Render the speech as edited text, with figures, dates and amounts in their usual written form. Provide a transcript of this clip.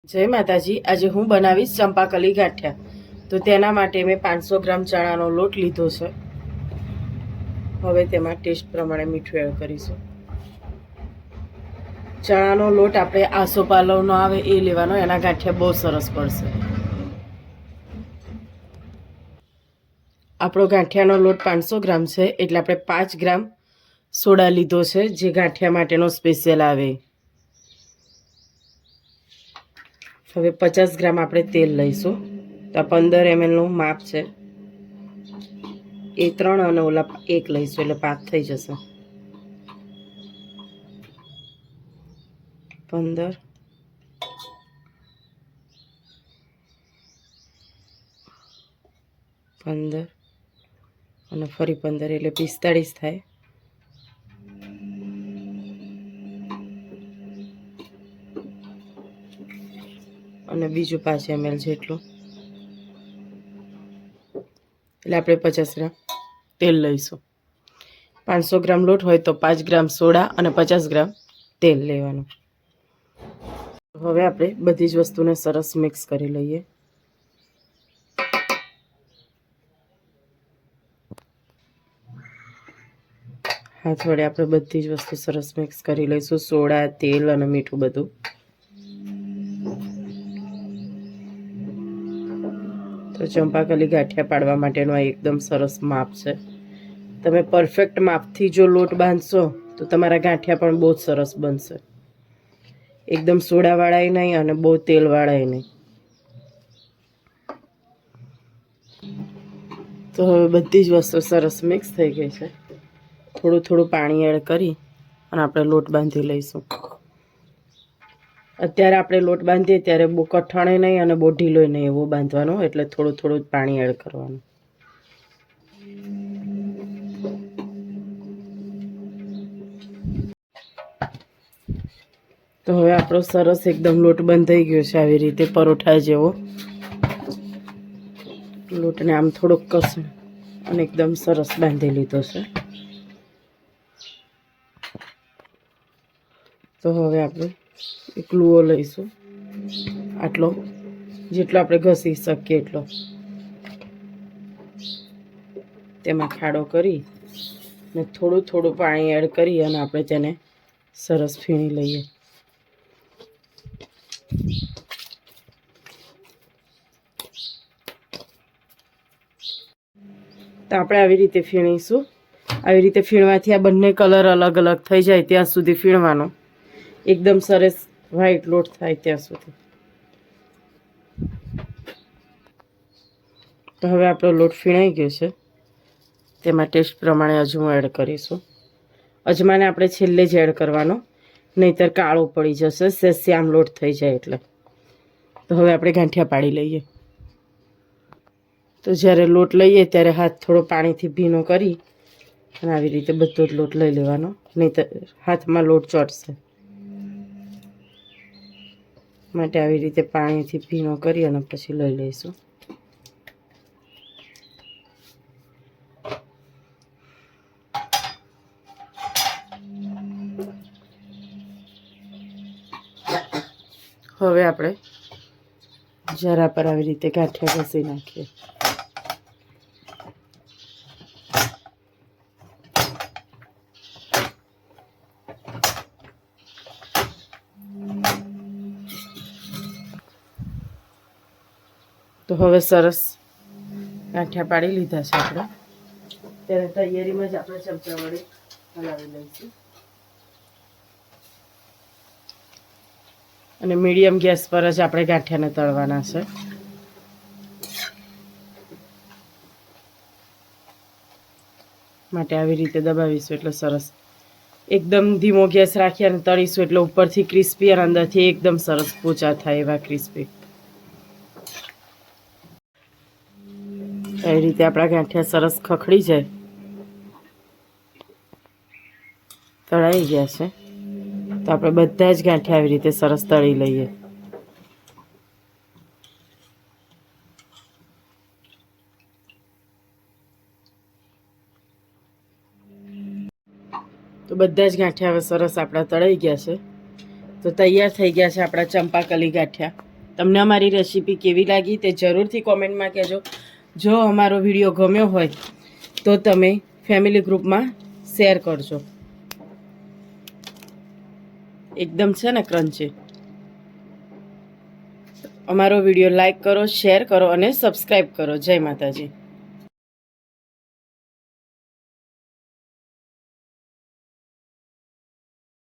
જય માતાજી। આજે હું બનાવીશ ચંપાકલી ગાંઠિયા। તો તેના માટે મેં 500 ગ્રામ ચણાનો લોટ લીધો છે। હવે તેમાં ટેસ્ટ પ્રમાણે મીઠું એડ કરીશું। ચણાનો લોટ આપણે આસોપાલવનો આવે એ લેવાનો, એના ગાંઠિયા બહુ સરસ પડશે। આપણો ગાંઠિયાનો લોટ 500 ગ્રામ છે, એટલે આપણે 5 ગ્રામ સોડા લીધો છે, જે ગાંઠિયા માટેનો સ્પેશિયલ આવે। હવે 50 ગ્રામ આપણે તેલ લઈશું। તો 15 ml નું માપ છે, એ 3 અને ઓલા 1 લઈશું એટલે 5 થઈ જશે। 15 15 અને ફરી 15 એટલે 45 થાય। અને બીજું 5 ml જેટલું, એટલે આપણે 50 ગ્રામ તેલ લઈશું। 500 ગ્રામ લોટ હોય તો 5 ગ્રામ સોડા અને 50 ગ્રામ તેલ લેવાનું। હવે આપણે બધી જ વસ્તુને સરસ મિક્સ કરી લઈએ। હાથ વડે આપણે બધી જ વસ્તુ સરસ મિક્સ કરી લઈશું, સોડા, તેલ અને મીઠું બધું। તો ચંપાકલી ગાંઠિયા પાડવા માટેનું આ એકદમ સરસ માપ છે। તમે પરફેક્ટ માપથી જો લોટ બાંધશો તો તમારા ગાંઠિયા પણ બહુ જ સરસ બનશે। એકદમ સોડાવાળાય નહીં અને બહુ તેલવાળાય નહીં। તો હવે બધી જ વસ્તુ સરસ મિક્સ થઈ ગઈ છે। થોડું થોડું પાણી એડ કરી અને આપણે લોટ બાંધી લઈશું। અત્યારે આપણે લોટ બાંધીએ ત્યારે બહુ કઠણે નહીં અને બહુ ઢીલોય નહીં એવો બાંધવાનો, એટલે થોડું થોડું પાણી એડ કરવાનું। તો હવે આપણો સરસ એકદમ લોટ બંધાઈ ગયો છે, આવી રીતે પરોઠા જેવો। લોટને આમ થોડોક કસણ અને એકદમ સરસ બાંધી લીધો છે। તો હવે આપણે એક લુઓ લઈશું, આટલો જેટલો આપણે ઘસી શકીએ એટલો। તેમાં ખાડો કરી ને થોડું થોડું પાણી એડ કરી અને આપણે તેને સરસ ફીણી લઈએ। તો આપણે આવી રીતે ફીણીશું। આવી રીતે ફીણવાથી આ બંને કલર અલગ અલગ થઈ જાય ત્યાં સુધી ફીણવાનો, એકદમ સરસ વ્હાઈટ લોટ થાય ત્યાં સુધી। તો હવે આપણો લોટ ફીણાઈ ગયો છે, તેમાં ટેસ્ટ પ્રમાણે અજમો એડ કરીશું। અજમાને આપણે છેલ્લે જ એડ કરવાનો, નહીંતર કાળો પડી જશે, શ્યામ લોટ થઈ જાય એટલે। તો હવે આપણે ગાંઠિયા પાડી લઈએ। તો જ્યારે લોટ લઈએ ત્યારે હાથ થોડો પાણીથી ભીનો કરી અને આવી રીતે બધો જ લોટ લઈ લેવાનો, નહીંતર હાથમાં લોટ ચોંટશે। માટે આવી રીતે પાણીથી ભીનો કરી અને પછી લઈ લઈશું। હવે આપણે જરા પર આવી રીતે ગાંઠિયા ઘસી નાખીએ। તો હવે સરસ ગાંઠિયા પાડી લીધા છે આપણે, ત્યારે તૈયારીમાં જ આપણે ચમચા વડે હલાવી લઈશું અને મીડિયમ ગેસ પર જ આપણે ગાંઠિયાને તળવાના છે। માટે આવી રીતે દબાવીશું એટલે સરસ એકદમ ધીમો ગેસ રાખી અને તળીશું એટલે ઉપરથી ક્રિસ્પી અને અંદરથી એકદમ સરસ પોચા થાય એવા ક્રિસ્પી। આવી રીતે આપણા ગાંઠિયા સરસ ખખડી જાય, તળાઈ ગયા છે। તો આપણે બધા જ ગાંઠિયા આવી રીતે સરસ તળી લઈએ। તો બધા જ ગાંઠિયા હવે સરસ આપણા તળાઈ ગયા છે। તો તૈયાર થઈ ગયા છે આપણા ચંપાકલી ગાંઠિયા। તમને અમારી રેસીપી કેવી લાગી તે જરૂરથી કોમેન્ટમાં કહેજો. જો અમારો વિડીયો ગમ્યો હોય તો તમે ફેમિલી ગ્રુપમાં શેર કરજો. એકદમ છે ને ક્રન્ચી. અમારો વિડીયો લાઈક કરો, શેર કરો અને સબસ્ક્રાઈબ કરો. જય માતાજી.